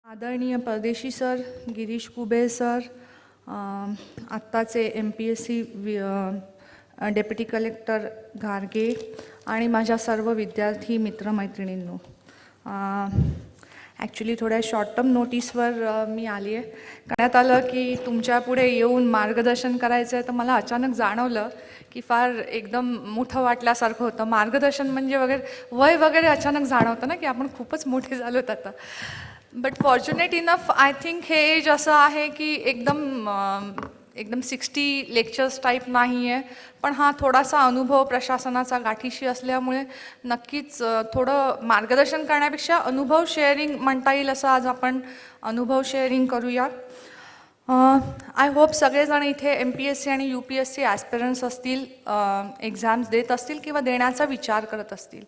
आदरणीय परदेशी sir, Girish कुबे sir, आत्ताचे MPSC डेप्युटी कलेक्टर घारगे आणि माझ्या सर्व विद्यार्थी मित्रमैत्रिणींनो, ॲक्च्युली थोड्या शॉर्ट टर्म नोटीसवर मी आली आहे. करण्यात आलं की तुमच्यापुढे येऊन मार्गदर्शन करायचं आहे, तर मला अचानक जाणवलं की फार एकदम मोठं वाटल्यासारखं होतं. मार्गदर्शन म्हणजे वय वगैरे अचानक जाणवतं ना की आपण खूपच मोठे झालोत आता. But fortunate enough I think हे एज असं आहे की एकदम 60 लेक्चर्स टाईप नाही आहे, पण हा थोडासा अनुभव प्रशासनाचा गाठीशी असल्यामुळे नक्कीच थोडं मार्गदर्शन करण्यापेक्षा अनुभव शेअरिंग म्हणता येईल, असं आज आपण अनुभव शेअरिंग करूया. आय होप सगळेजण इथे MPSC आणि UPSC ॲस्पिरंट्स असतील, एक्झाम्स देत असतील किंवा देण्याचा विचार करत असतील.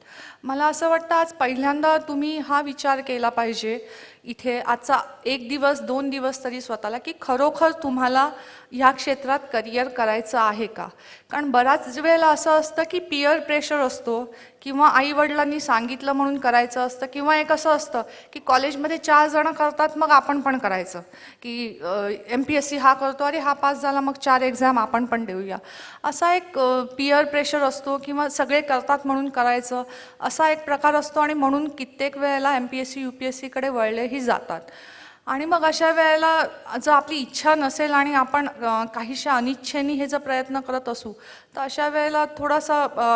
मला असं वाटतं आज पहिल्यांदा तुम्ही हा विचार केला पाहिजे इथे आजचा 1 दिवस 2 दिवस तरी स्वतःला, की खरोखर तुम्हाला ह्या क्षेत्रात करिअर करायचं आहे का. कारण बराच वेळेला असं असतं की पिअर प्रेशर असतो किंवा आईवडिलांनी सांगितलं म्हणून करायचं असतं, किंवा एक असं असतं की कॉलेजमध्ये 4 जण करतात मग आपण पण करायचं, की MPSC हा करतो, अरे हा पास झाला मग 4 एक्झाम आपण पण देऊया. असा एक पिअर प्रेशर असतो किंवा सगळे करतात म्हणून करायचं असा एक प्रकार असतो, आणि म्हणून कित्येक वेळेला MPSC UPSCकडे वळलेही जातात. आणि मग अशा वेळेला जर आपली इच्छा नसेल आणि आपण काहीशा अनिच्छेने हे जर प्रयत्न करत असू, तर अशा वेळेला थोडासा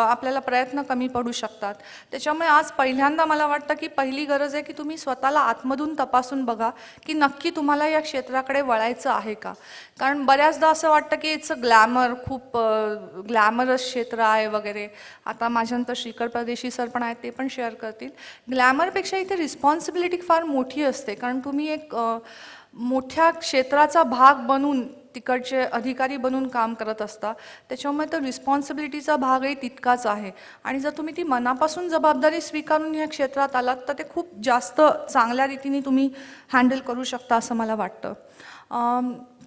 आपल्याला प्रयत्न कमी पडू शकतात. त्याच्यामुळे आज पहिल्यांदा मला वाटतं की पहिली गरज आहे की तुम्ही स्वतःला आतमधून तपासून बघा की नक्की तुम्हाला या क्षेत्राकडे वळायचं आहे का. कारण बऱ्याचदा असं वाटतं की इट्स अ ग्लॅमर, खूप ग्लॅमरस क्षेत्र आहे वगैरे. आता माझ्यानंतर श्रीकर परदेशी सर पण आहेत, ते पण शेअर करतील. ग्लॅमरपेक्षा इथे रिस्पॉन्सिबिलिटी फार मोठी असते, कारण तुम्ही एक मोठ्या क्षेत्राचा भाग बनून तिकडचे अधिकारी बनून काम करत असता. त्याच्यामुळे तर रिस्पॉन्सिबिलिटीचा भागही तितकाच आहे, आणि जर तुम्ही ती मनापासून जबाबदारी स्वीकारून ह्या क्षेत्रात आलात तर ते खूप जास्त चांगल्या रीतीने तुम्ही हँडल करू शकता असं मला वाटतं.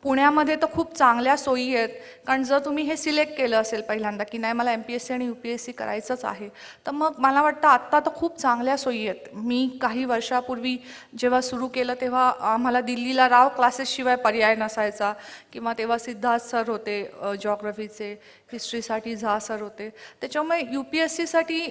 पुण्यामध्ये तर खूप चांगल्या सोयी आहेत, कारण जर तुम्ही हे सिलेक्ट केलं असेल पहिल्यांदा की नाही मला MPSC आणि UPSC करायचंच आहे, तर मग मला वाटतं आत्ता तर खूप चांगल्या सोयी आहेत. मी काही वर्षापूर्वी जेव्हा सुरू केलं तेव्हा आम्हाला दिल्लीला राव क्लासेसशिवाय पर्याय नसायचा, किंवा तेव्हा सिद्धार्थ सर होते जॉग्रफीचे, हिस्ट्रीसाठी झा सर होते. त्याच्यामुळे UPSCसाठी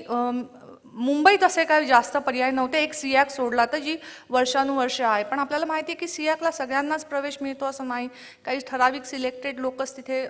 मुंबईत असे काही जास्त पर्याय नव्हते. एक SIAC सोडला तर जी वर्षानुवर्ष आहे, पण आपल्याला माहिती आहे की SIACला सगळ्यांनाच प्रवेश मिळतो असं नाही, काही ठराविक सिलेक्टेड लोकच तिथे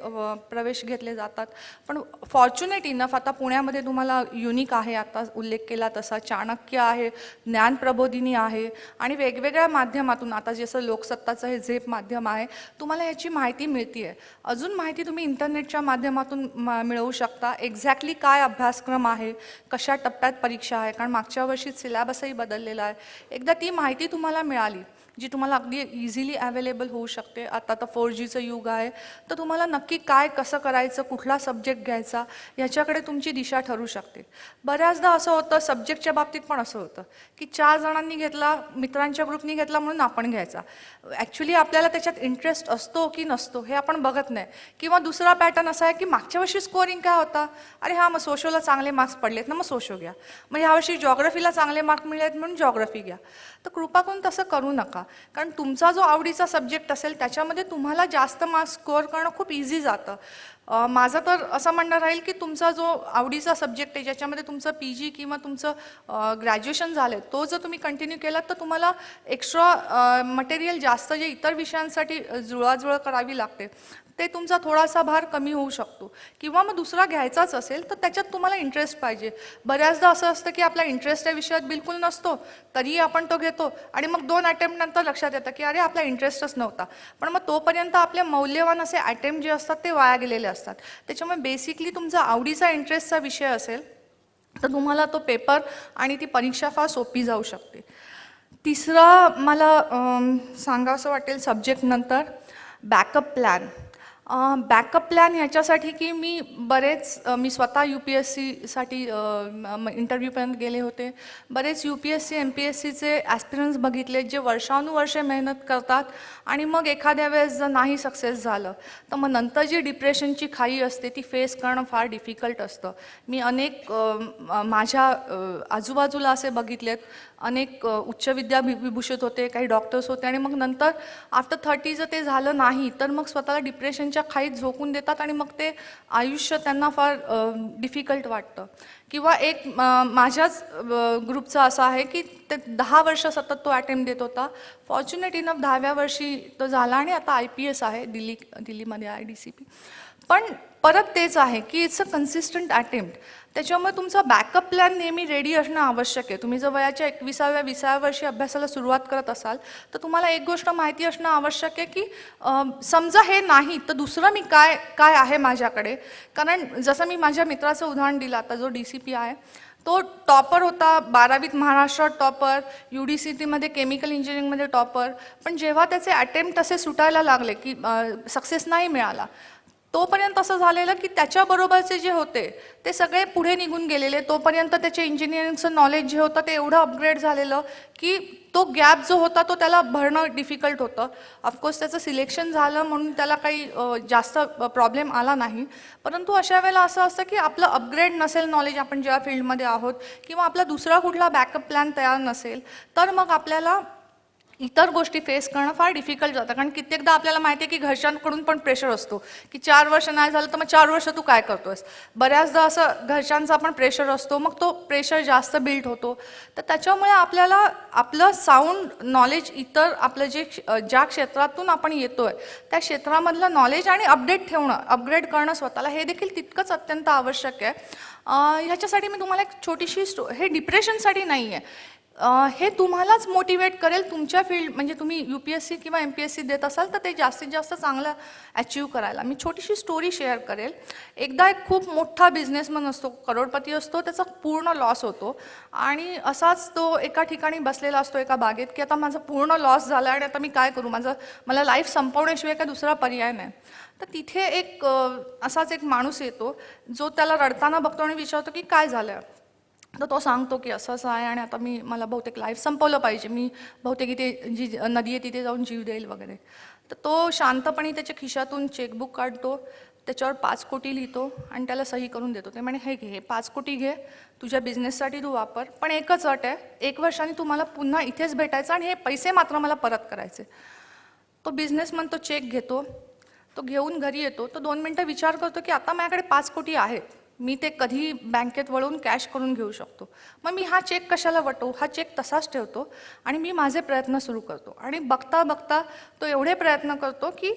प्रवेश घेतले जातात. पण फॉर्च्युनेट इनफ आता पुण्यामध्ये तुम्हाला युनिक आहे, आता उल्लेख केला तसा चाणक्य आहे, ज्ञानप्रबोधिनी आहे, आणि वेगवेगळ्या माध्यमातून आता जसं लोकसत्ताचं हे झेप माध्यम आहे, तुम्हाला याची माहिती मिळते आहे. अजून माहिती तुम्ही इंटरनेटच्या माध्यमातून मिळवू शकता. एक्झॅक्टली काय अभ्यासक्रम आहे, कशा टप्प्यात परीक्षा आहे, कारण मागच्या वर्षी सिलॅबसही बदललेला आहे. एकदा ती माहिती तुम्हाला मिळाली जी तुम्हाला अगदी इझिली अवेलेबल होऊ शकते. आता तर 4Gचं युग आहे, तर तुम्हाला नक्की काय कसं करायचं, कुठला सब्जेक्ट घ्यायचा, ह्याच्याकडे तुमची दिशा ठरू शकते. बऱ्याचदा असं होतं, सब्जेक्टच्या बाबतीत पण असं होतं की 4 जणांनी घेतला, मित्रांच्या ग्रुपनी घेतला म्हणून आपण घ्यायचा. ॲक्च्युली आपल्याला त्याच्यात इंटरेस्ट असतो की नसतो हे आपण बघत नाही. किंवा दुसरा पॅटर्न असा आहे की मागच्या वर्षी स्कोरिंग काय होता, अरे हां मग सोशोला चांगले मार्क्स पडलेत ना, मग सोशो घ्या. मग ह्यावर्षी जॉग्रफीला चांगले मार्क्स मिळालेत म्हणून जॉग्रफी घ्या. तर कृपा करून तसं करू नका, कारण तुमचा जो आवडीचा सब्जेक्ट असेल त्याच्यामध्ये तुम्हाला जास्त मार्क्स स्कोअर करणं खूप इझी जातं. माझं तर असं म्हणणं राहील की तुमचा जो आवडीचा सब्जेक्ट आहे, ज्याच्यामध्ये तुमचं PG किंवा तुमचं ग्रॅज्युएशन झालं आहे, तो जर तुम्ही कंटिन्यू केलात तर तुम्हाला एक्स्ट्रा मटेरियल जास्त जे इतर विषयांसाठी जुळवाजुळव करावी लागते ते तुमचा थोडासा भार कमी होऊ शकतो. किंवा मग दुसरा घ्यायचाच असेल तर त्याच्यात तुम्हाला इंटरेस्ट पाहिजे. बऱ्याचदा असं असतं की आपला इंटरेस्ट या विषयात बिलकुल नसतो, तरीही आपण तो घेतो, आणि मग 2 अटेम्प्ट नंतर लक्षात येतं की अरे आपला इंटरेस्टच नव्हता. पण मग तोपर्यंत आपले मौल्यवान असे अटेम्प्ट जे असतात ते वाया गेलेले असतात. त्याच्यामुळे बेसिकली तुमचा आवडीचा इंटरेस्टचा विषय असेल तर तुम्हाला तो पेपर आणि ती परीक्षा फार सोपी जाऊ शकते. तिसरा मला सांगावंसं वाटेल सब्जेक्ट नंतर बॅकअप प्लॅन. बॅकअप प्लॅन ह्याच्यासाठी की मी स्वतः UPSCसाठी इंटरव्ह्यूपर्यंत गेले होते. बरेच UPSC MPSCचे ॲस्पिरंट्स बघितले जे वर्षानुवर्षे मेहनत करतात आणि मग एखाद्या वेळेस जर नाही सक्सेस झालं तर मग नंतर जी डिप्रेशनची खाई असते ती फेस करणं फार डिफिकल्ट असतं. मी अनेक माझ्या आजूबाजूला असे बघितलेत. अनेक उच्च विभूषित होते, काही डॉक्टर्स होते आणि मग नंतर आफ्टर 30 जर ते झालं नाही तर मग स्वतःला डिप्रेशनच्या खाईत झोकून देतात आणि मग ते आयुष्य त्यांना फार डिफिकल्ट वाटतं. किंवा एक माझ्याच ग्रुपचं असं आहे की ते 10 वर्ष सतत तो अटेम्प्ट देत होता. फॉर्च्युनेट इनफ 10व्या वर्षी तो झाला आणि आता IPS आहे दिल्लीमध्ये IDCP. पण परत तेच आहे की इट्स अ कन्सिस्टंट अटेम्प्ट. त्याच्यामुळे तुमचा बॅकअप प्लॅन नेहमी रेडी असणं आवश्यक आहे. तुम्ही जर वयाच्या 21व्या-20व्या वर्षी अभ्यासाला सुरुवात करत असाल तर तुम्हाला एक गोष्ट माहिती असणं आवश्यक आहे की समजा हे नाही तर दुसरं मी काय काय आहे माझ्याकडे. कारण जसं मी माझ्या मित्राचं उदाहरण दिलं आता जो DCP आहे तो टॉपर होता. 12वीत महाराष्ट्रात टॉपर, UDCTमध्ये केमिकल इंजिनिअरिंगमध्ये टॉपर. पण जेव्हा त्याचे अटेम्प्ट असे सुटायला लागले की सक्सेस नाही मिळाला तोपर्यंत असं झालेलं की त्याच्याबरोबरचे जे होते ते सगळे पुढे निघून गेलेले. तोपर्यंत त्याचे इंजिनिअरिंगचं नॉलेज जे होतं ते एवढं अपग्रेड झालेलं की तो गॅप जो होता तो त्याला भरणं डिफिकल्ट होतं. ऑफकोर्स त्याचं सिलेक्शन झालं म्हणून त्याला काही जास्त प्रॉब्लेम आला नाही. परंतु अशा वेळेला असं असतं की आपलं अपग्रेड नसेल नॉलेज आपण ज्या फील्डमध्ये आहोत किंवा आपला दुसरा कुठला बॅकअप प्लॅन तयार नसेल तर मग आपल्याला इतर गोष्टी फेस करणं फार डिफिकल्ट जातं. कारण कित्येकदा आपल्याला माहिती आहे की घरच्यांकडून पण प्रेशर असतो की 4 वर्ष नाही झालं तर मग 4 वर्ष तू काय करतोयस. बऱ्याचदा असं घरच्यांचा पण प्रेशर असतो, मग तो प्रेशर जास्त बिल्ड होतो. तर त्याच्यामुळे आपल्याला आपलं साऊंड नॉलेज इतर आपलं ज्या क्षेत्रातून आपण येतोय त्या क्षेत्रामधलं नॉलेज आणि अपग्रेड करणं स्वतःला हे देखील तितकंच अत्यंत आवश्यक आहे. ह्याच्यासाठी मी तुम्हाला एक छोटीशी हे डिप्रेशनसाठी नाही आहे, हे तुम्हालाच मोटिवेट करेल तुमच्या फील्ड म्हणजे तुम्ही UPSC किंवा MPSC देत असाल तर ते जास्तीत जास्त चांगलं अचीव करायला. मी छोटीशी स्टोरी शेअर करेल. एकदा एक खूप मोठा बिझनेसमन असतो, करोडपती असतो, त्याचा पूर्ण लॉस होतो आणि असाच तो एका ठिकाणी बसलेला असतो एका बागेत की आता माझा पूर्ण लॉस झाला आणि आता मी काय करू, मला लाईफ संपवण्याशिवाय काय दुसरा पर्याय नाही. तर तिथे असाच एक माणूस येतो जो त्याला रडताना बघतो आणि विचारतो की काय झालं. तर तो सांगतो की असं असं आहे आणि आता मला बहुतेक लाईफ संपवलं पाहिजे, मी बहुतेक इथे जी नदी आहे तिथे जाऊन जीव देईल वगैरे. तर तो शांतपणे त्याच्या खिशातून चेकबुक काढतो, त्याच्यावर 5 कोटी लिहितो आणि त्याला सही करून देतो. ते म्हणे हे घे, हे 5 कोटी घे, तुझ्या बिझनेससाठी तू वापर, पण एकच अट आहे, 1 वर्षाने तू मला पुन्हा इथेच भेटायचं आणि हे पैसे मात्र मला परत करायचे. तो बिझनेसमन तो चेक घेतो, तो घेऊन घरी येतो. तो 2 मिनटं विचार करतो की आता माझ्याकडे 5 कोटी आहेत, मी ते कधी बँकेत वळून कॅश करून घेऊ शकतो, मग मी हा चेक कशाला वटवू, हा चेक तसाच ठेवतो आणि मी माझे प्रयत्न सुरू करतो. आणि बघता बघता तो एवढे प्रयत्न करतो की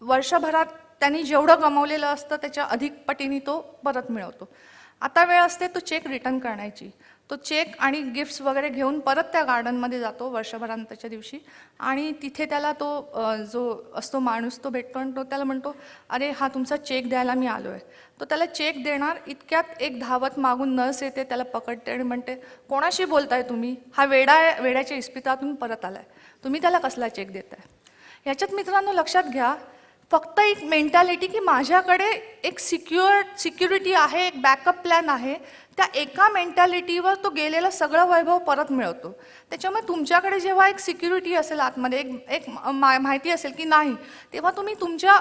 वर्षभरात त्यांनी जेवढं गमावलेलं असतं त्याच्या अधिक पटीने तो परत मिळवतो. आता वेळ असते तो चेक रिटर्न करण्याची. तो चेक आणि गिफ्ट्स वगैरे घेऊन परत त्या गार्डनमध्ये जातो वर्षभरानंतरच्या दिवशी आणि तिथे त्याला तो जो असतो माणूस तो भेटतो आणि तो त्याला म्हणतो, अरे हा तुमचा चेक द्यायला मी आलो आहे. तो त्याला चेक देणार इतक्यात एक धावत मागून नर्स येते, त्याला पकडते आणि म्हणते, कोणाशी बोलताय तुम्ही, हा वेड्याच्या इस्पितळातून परत आलाय, तुम्ही त्याला कसला चेक देताय. ह्याच्यात मित्रांनो लक्षात घ्या, फक्त एक मेंटॅलिटी की माझ्याकडे एक सिक्युरिटी आहे, एक बॅकअप प्लॅन आहे, त्या एका मेंटॅलिटीवर तो गेलेलं सगळं वैभव परत मिळवतो. त्याच्यामुळे तुमच्याकडे जेव्हा एक सिक्युरिटी असेल आतमध्ये, एक माहिती असेल की नाही, तेव्हा तुम्ही तुमच्या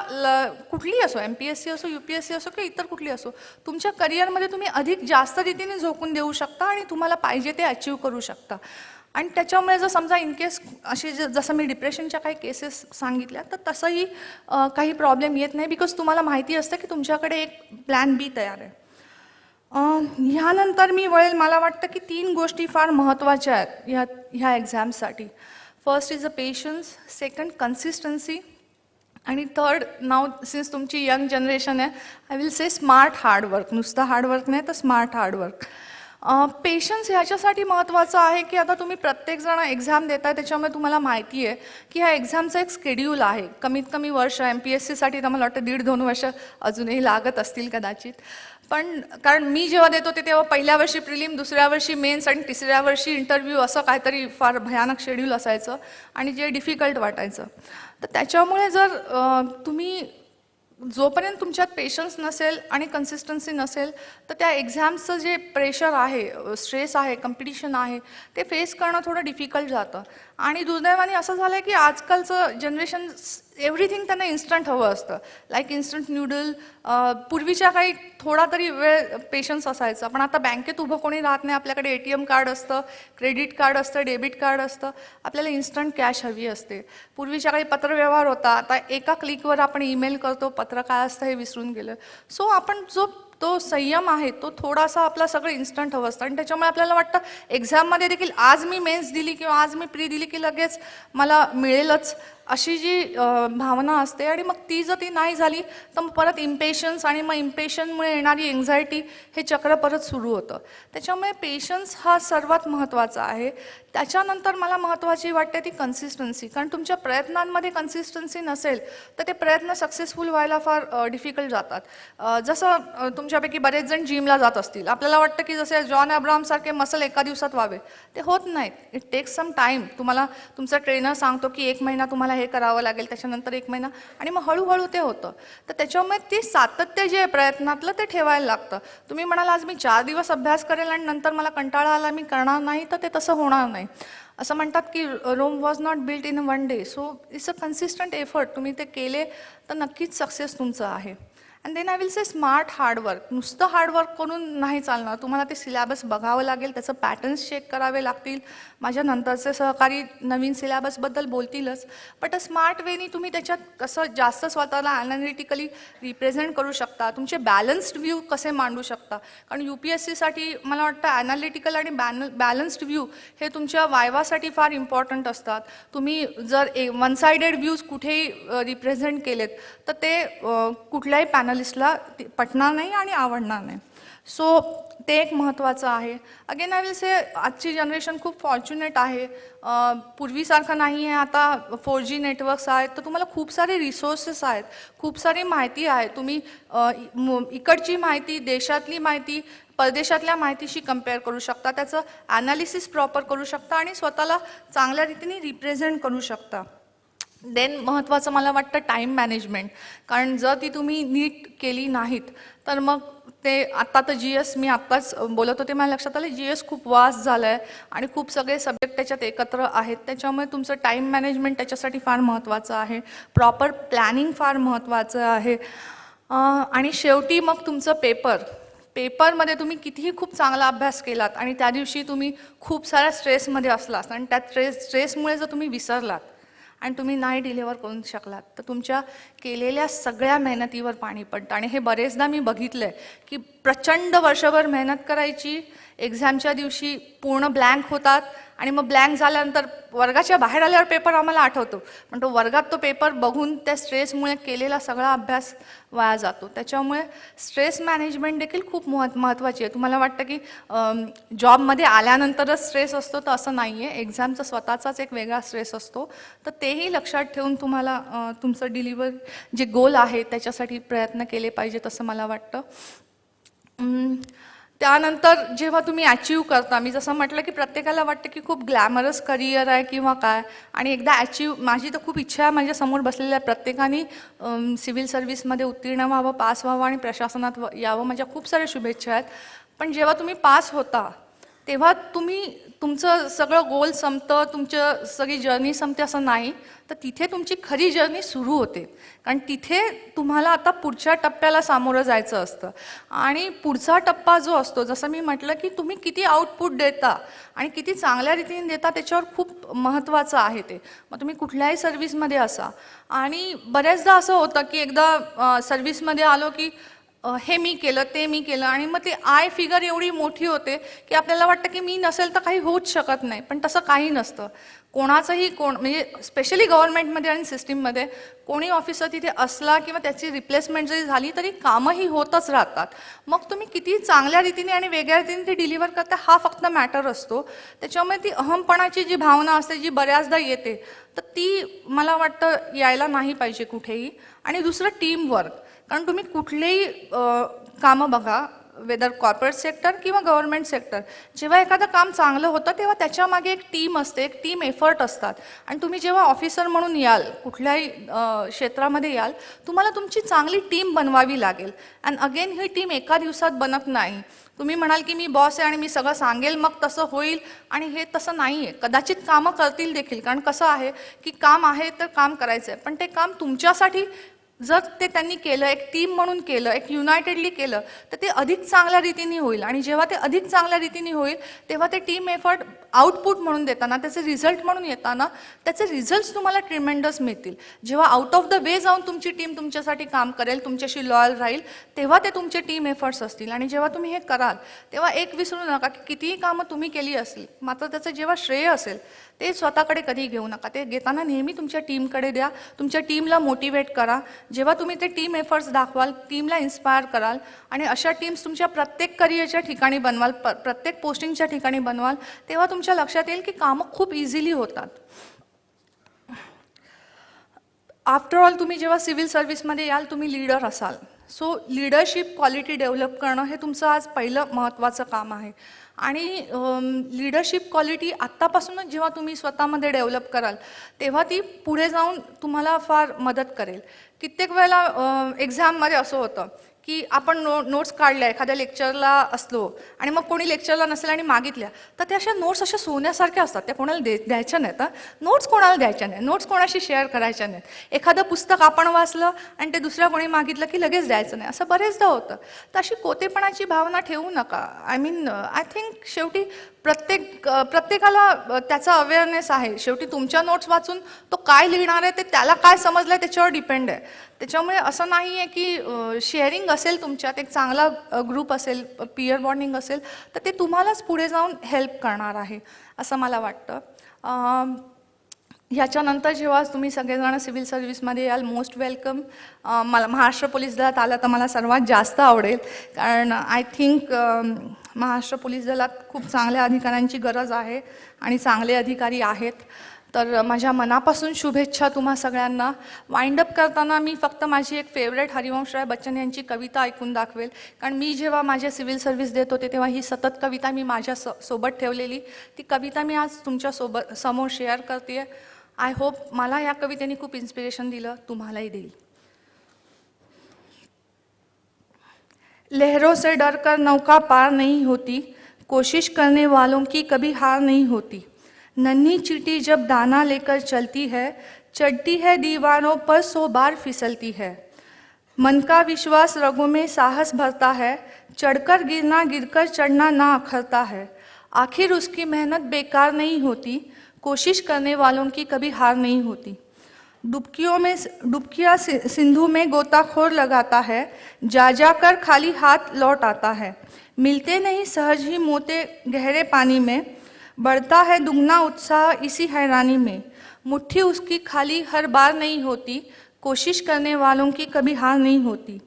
कुठलीही असो, MPSC असो, UPSC असो किंवा इतर कुठली असो, तुमच्या करिअरमध्ये तुम्ही अधिक जास्त रीतीने झोकून देऊ शकता आणि तुम्हाला पाहिजे ते अचीव करू शकता. आणि त्याच्यामुळे जर समजा इनकेस अशी जसं मी डिप्रेशनच्या काही केसेस सांगितल्या तर तसंही काही प्रॉब्लेम येत नाही, बिकॉज तुम्हाला माहिती असतं की तुमच्याकडे एक प्लॅन B तयार आहे. ह्यानंतर मी मला वाटतं की 3 गोष्टी फार महत्त्वाच्या आहेत ह्या एक्झाम्ससाठी. First is a patience, second consistency आणि थर्ड नाव सिन्स तुमची यंग जनरेशन आहे, I will say smart hard work. नुसतं हार्डवर्क नाही तर स्मार्ट हार्डवर्क. पेशन्स ह्याच्यासाठी महत्त्वाचं आहे की आता तुम्ही प्रत्येकजण एक्झाम देताय, त्याच्यामुळे तुम्हाला माहिती आहे की ह्या एक्झामचं एक शेड्यूल आहे. कमीत कमी वर्ष MPSCसाठी तर मला वाटतं 1.5-2 वर्ष अजूनही लागत असतील कदाचित. पण कारण मी जेव्हा देत होते तेव्हा पहिल्या वर्षी प्रिलिम, दुसऱ्या वर्षी मेन्स आणि तिसऱ्या वर्षी इंटरव्ह्यू, असं काहीतरी फार भयानक शेड्यूल असायचं आणि जे डिफिकल्ट वाटायचं. तर त्याच्यामुळे जर तुम्ही जोपर्यंत तुमच्यात पेशन्स नसेल आणि कन्सिस्टन्सी नसेल तर त्या एक्झामचं जे प्रेशर आहे, स्ट्रेस आहे, कॉम्पिटिशन आहे, ते फेस करणं थोडं डिफिकल्ट जातं. आणि दुर्दैवाने असं झालं आहे की आजकालचं जनरेशन एव्हरीथिंग त्यांना इन्स्टंट हवं असतं. Like instant noodle. पूर्वीच्या काही थोडा तरी वेळ पेशन्स असायचा, पण आता बँकेत उभं कोणी राहत नाही. आपल्याकडे ATM कार्ड असतं, क्रेडिट कार्ड असतं, डेबिट कार्ड असतं. आपल्याला इन्स्टंट कॅश हवी असते. पूर्वीच्या काही पत्रव्यवहार होता, आता एका क्लिकवर आपण ईमेल करतो, पत्र काय असतं हे विसरून गेलं. सो आपण तो संयम आहे तो थोडासा आपला सगळं इन्स्टंट हवं असतं. आणि त्याच्यामुळे आपल्याला वाटतं एक्झाममध्ये देखील आज मी मेन्स दिली किंवा आज मी प्री दिली की लगेच मला मिळेलच, अशी जी भावना असते. आणि मग ती जर ती नाही झाली तर मग परत इम्पेशन्स, आणि मग इम्पेशनमुळे येणारी एन्झायटी, हे चक्र परत सुरू होतं. त्याच्यामुळे पेशन्स हा सर्वात महत्त्वाचा आहे. त्याच्यानंतर मला महत्त्वाची वाटते ती कन्सिस्टन्सी. कारण तुमच्या प्रयत्नांमध्ये कन्सिस्टन्सी नसेल तर ते प्रयत्न सक्सेसफुल व्हायला फार डिफिकल्ट जातात. जसं तुमच्यापैकी बरेच जण जिमला जात असतील. आपल्याला वाटतं की जसे जॉन अब्राहमसारखे मसल एका दिवसात व्हावे, ते होत नाहीत. It takes some time. तुम्हाला तुमचा ट्रेनर सांगतो की 1 महिना तुम्हाला हे करावं लागेल, त्याच्यानंतर 1 महिना, आणि मग हळूहळू ते होतं. तर त्याच्यामुळे ते सातत्य जे आहे प्रयत्नातलं ते ठेवायला लागतं. तुम्ही म्हणाल आज मी 4 दिवस अभ्यास करेल आणि नंतर मला कंटाळा आला, मी करणार नाही, तर ते तसं होणार नाही. असं म्हणतात की Rome was not built in 1 day. So it's a consistent effort. तुम्ही ते केले तर नक्कीच सक्सेस तुमचं आहे. And then I will say smart hard work. नुसतं हार्डवर्क करून नाही चालणार. तुम्हाला ते सिलेबस बघावं लागेल, त्याचं पॅटर्न्स चेक करावे लागतील. माझ्या नंतरचे सहकारी नवीन सिलेबसबद्दल बोलतीलच, बट अ स्मार्ट वेनी तुम्ही त्याच्यात कसं जास्त स्वतःला ॲनालिटिकली रिप्रेझेंट करू शकता, तुमचे बॅलन्स्ड व्ह्यू कसे मांडू शकता. कारण UPSCसाठी मला वाटतं ॲनालिटिकल आणि बॅलन्स्ड व्ह्यू हे तुमच्या वायवासाठी फार इम्पॉर्टंट असतात. तुम्ही जर वन सायडेड व्ह्यूज कुठेही रिप्रेझेंट केलेत तर ते कुठल्याही पॅनलिस्टला पटणार नाही आणि आवडणार नाही. सो ते एक महत्त्वाचं आहे. अगेन आय विल से आजची जनरेशन खूप फॉर्च्युनेट आहे. पूर्वीसारखं नाही आहे. आता 4G नेटवर्क्स आहेत, तर तुम्हाला खूप सारे रिसोर्सेस आहेत, खूप सारी माहिती आहे. तुम्ही इकडची माहिती, देशातली माहिती, परदेशातल्या माहितीशी कम्पेअर करू शकता, त्याचं ॲनालिसिस प्रॉपर करू शकता आणि स्वतःला चांगल्या रीतीने रिप्रेझेंट करू शकता. देन महत्त्वाचं मला वाटतं टाईम मॅनेजमेंट. कारण जर ती तुम्ही नीट केली नाहीत तर मग ते आत्ता तर GS मी आत्ताच बोलत होते, मला लक्षात आलं GS खूप वास्ट झालं आहे आणि खूप सगळे सब्जेक्ट त्याच्यात एकत्र आहेत. त्याच्यामुळे तुमचं टाईम मॅनेजमेंट त्याच्यासाठी फार महत्त्वाचं आहे. प्रॉपर प्लॅनिंग फार महत्त्वाचं आहे. आणि शेवटी मग तुमचं पेपरमध्ये तुम्ही कितीही खूप चांगला अभ्यास केलात आणि त्या दिवशी तुम्ही खूप साऱ्या स्ट्रेसमध्ये असलात आणि त्या स्ट्रेसमुळे जर तुम्ही विसरलात आणि तुम्ही नाही डिलिव्हर करू शकलात तर तुमच्या केलेल्या सगळ्या मेहनतीवर पाणी पडतं. आणि हे बरेचदा मी बघितलं आहे की प्रचंड वर्षभर मेहनत करायची, एक्झामच्या दिवशी पूर्ण ब्लँक होतात आणि मग ब्लँक झाल्यानंतर वर्गाच्या बाहेर आल्यावर पेपर आम्हाला आठवतो, पण तो वर्गात तो पेपर बघून त्या स्ट्रेसमुळे केलेला सगळा अभ्यास वाया जातो. त्याच्यामुळे स्ट्रेस मॅनेजमेंट देखील खूप महत्त्वाची आहे. तुम्हाला वाटतं की जॉबमध्ये आल्यानंतरच स्ट्रेस असतो, तर असं नाही आहे. एक्झामचा स्वतःचाच एक वेगळा स्ट्रेस असतो. तर तेही लक्षात ठेवून तुम्हाला तुमचं डिलिव्हर जे गोल आहे त्याच्यासाठी प्रयत्न केले पाहिजेत असं मला वाटतं. त्यानंतर जेव्हा तुम्ही अचीव करता, मी जसं म्हटलं की प्रत्येकाला वाटतं की खूप ग्लॅमरस करिअर आहे किंवा काय, आणि एकदा माझी तर खूप इच्छा आहे माझ्या समोर बसलेल्या प्रत्येकाने सिव्हिल सर्व्हिसमध्ये उत्तीर्ण व्हावं, पास व्हावं आणि प्रशासनात यावं. माझ्या खूप साऱ्या शुभेच्छा आहेत. पण जेव्हा तुम्ही पास होता तेव्हा तुमचं सगळं गोल संपतं, तुमचं सगळी जर्नी संपते असं नाही, तर तिथे तुमची खरी जर्नी सुरू होते. कारण तिथे तुम्हाला आता पुढच्या टप्प्याला सामोरं जायचं असतं. आणि पुढचा टप्पा जो असतो, जसं मी म्हटलं की तुम्ही किती आउटपुट देता आणि किती चांगल्या रीतीने देता त्याच्यावर खूप महत्त्वाचं आहे ते. मग तुम्ही कुठल्याही सर्व्हिसमध्ये असा. आणि बऱ्याचदा असं होतं की एकदा सर्व्हिसमध्ये आलो की हे मी केलं, ते मी केलं, आणि मग ती आय फिगर एवढी मोठी होते की आपल्याला वाटतं की मी नसेल तर काही होऊच शकत नाही. पण तसं काही नसतं. कोणाचंही म्हणजे स्पेशली गव्हर्नमेंटमध्ये आणि सिस्टीममध्ये कोणी ऑफिसर तिथे असला किंवा त्याची रिप्लेसमेंट जरी झाली तरी कामंही होतच राहतात. मग तुम्ही किती चांगल्या रीतीने आणि वेगळ्या रीतीने ते डिलिव्हर करता हा फक्त मॅटर असतो. त्याच्यामुळे ती अहमपणाची जी भावना असते जी बऱ्याचदा येते, तर ती मला वाटतं यायला नाही पाहिजे कुठेही. आणि दुसरं टीमवर्क. कारण तुम्ही कुठलेही कामं बघा, वेदर कॉर्पोरेट सेक्टर किंवा गव्हर्नमेंट सेक्टर, जेव्हा एखादं काम चांगलं होतं तेव्हा त्याच्यामागे एक टीम असते, एक टीम एफर्ट असतात. आणि तुम्ही जेव्हा ऑफिसर म्हणून याल, कुठल्याही क्षेत्रामध्ये याल, तुम्हाला तुमची चांगली टीम बनवावी लागेल. अँड अगेन ही टीम एका दिवसात बनत नाही. तुम्ही म्हणाल की मी बॉस आहे आणि मी सगळं सांगेल मग तसं होईल, आणि हे तसं नाही आहे. कदाचित कामं करतील देखील, कारण कसं आहे की काम आहे तर काम करायचं आहे, पण ते काम तुमच्यासाठी जर ते त्यांनी केलं, एक टीम म्हणून केलं, एक युनायटेडली केलं, तर ते अधिक चांगल्या रीतीने होईल. आणि जेव्हा ते अधिक चांगल्या रीतीने होईल तेव्हा ते टीम एफर्ट आउटपुट म्हणून देताना, त्याचे रिझल्ट म्हणून येताना, त्याचे रिझल्ट्स तुम्हाला ट्रिमेंडस मिळतील. जेव्हा आउट ऑफ द वे जाऊन तुमची टीम तुमच्यासाठी काम करेल, तुमच्याशी लॉयल राहील, तेव्हा ते तुमचे टीम एफर्ट्स असतील. आणि जेव्हा तुम्ही हे कराल तेव्हा एक विसरू नका की कितीही कामं तुम्ही केली असतील, मात्र त्याचं जेव्हा श्रेय असेल ते स्वतःकडे कधी घेऊ नका. ते घेताना नेहमी तुमच्या टीमकडे द्या, तुमच्या टीमला मोटिवेट करा. जेव्हा तुम्ही ते टीम एफर्ट्स दाखवाल, टीमला इन्स्पायर कराल, आणि अशा टीम्स तुमच्या प्रत्येक करिअरच्या ठिकाणी बनवाल, प्रत्येक पोस्टिंगच्या ठिकाणी बनवाल, तेव्हा तुमच्या लक्षात येईल की कामं खूप इझिली होतात. आफ्टर ऑल तुम्ही जेव्हा सिव्हिल सर्व्हिसमध्ये याल, तुम्ही लीडर असाल. सो लीडरशिप क्वालिटी डेव्हलप करणं हे तुमचं आज पहिलं महत्त्वाचं काम आहे. आणि लीडरशिप क्वालिटी आत्तापासूनच जेव्हा तुम्ही स्वतःमध्ये डेव्हलप कराल तेव्हा ती पुढे जाऊन तुम्हाला फार मदत करेल. कित्येक वेळेला एक्झाममध्ये असं होतं की आपण नोट्स काढल्या, एखाद्या लेक्चरला असलो आणि मग कोणी लेक्चरला नसेल आणि मागितल्या, तर त्या अशा नोट्स अशा सोन्यासारख्या असतात, त्या कोणाला द्यायच्या नाहीत. नोट्स कोणाला द्यायच्या नाही, नोट्स कोणाशी शेअर करायच्या नाहीत. एखादं पुस्तक आपण वाचलं आणि ते दुसऱ्या कोणी मागितलं की लगेच द्यायचं नाही, असं बरेचदा होतं. तर अशी कोतेपणाची भावना ठेवू नका. आय थिंक शेवटी प्रत्येकाला त्याचा अवेअरनेस आहे. शेवटी तुमच्या नोट्स वाचून तो काय लिहिणार आहे ते त्याला काय समजलं आहे त्याच्यावर डिपेंड आहे. त्याच्यामुळे असं नाही आहे की शेअरिंग असेल तुमच्यात, एक चांगला ग्रुप असेल, पियर बॉन्डिंग असेल, तर ते तुम्हालाच पुढे जाऊन हेल्प करणार आहे असं मला वाटतं. ह्याच्यानंतर जेव्हा तुम्ही सगळेजण सिव्हिल सर्व्हिसमध्ये याल, मोस्ट वेलकम. मला महाराष्ट्र पोलीस दलात आलं तर मला सर्वात जास्त आवडेल, कारण आय थिंक महाराष्ट्र पोलीस दलात खूप चांगल्या अधिकाऱ्यांची गरज आहे आणि चांगले अधिकारी आहेत. तर माझ्या मनापासून शुभेच्छा तुम्हा सगळ्यांना. वाइंडअप करताना मी फक्त माझी एक फेवरेट हरिवंशराय बच्चन यांची कविता ऐकून दाखवेल, कारण मी जेव्हा माझे सिव्हिल सर्व्हिस देत होते तेव्हा ही सतत कविता मी माझ्या सोबत ठेवलेली. ती कविता मी आज तुमच्या समोर शेअर करते. आय होप मला या कवितेने खूप इन्स्पिरेशन दिलं, तुम्हालाही देईल. लहरों से डरकर नौका पार नहीं होती, कोशिश करने वालों की कभी हार नहीं होती. नन्ही चींटी जब दाना लेकर चलती है, चढ़ती है दीवारों पर 100 बार फिसलती है. मन का विश्वास रगों में साहस भरता है, चढ़कर गिरना गिरकर चढ़ना ना अखरता है. आखिर उसकी मेहनत बेकार नहीं होती, कोशिश करने वालों की कभी हार नहीं होती. डुबकियाँ सिंधु में गोताखोर लगाता है, जा जाकर खाली हाथ लौट आता है. मिलते नहीं सहज ही मोते गहरे पानी में, बढ़ता है दुगना उत्साह इसी हैरानी में. मुट्ठी उसकी खाली हर बार नहीं होती, कोशिश करने वालों की कभी हार नहीं होती.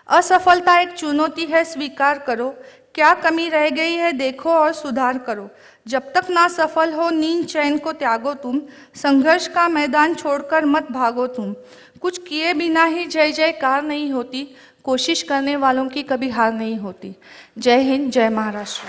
असफलता एक चुनौती है स्वीकार करो, क्या कमी रह गई है देखो और सुधार करो. जब तक ना सफल हो नींद चैन को त्यागो तुम, संघर्ष का मैदान छोड़कर मत भागो तुम. कुछ किए बिना ही जय जयकार नहीं होती, कोशिश करने वालों की कभी हार नहीं होती. जय हिंद, जय महाराष्ट्र.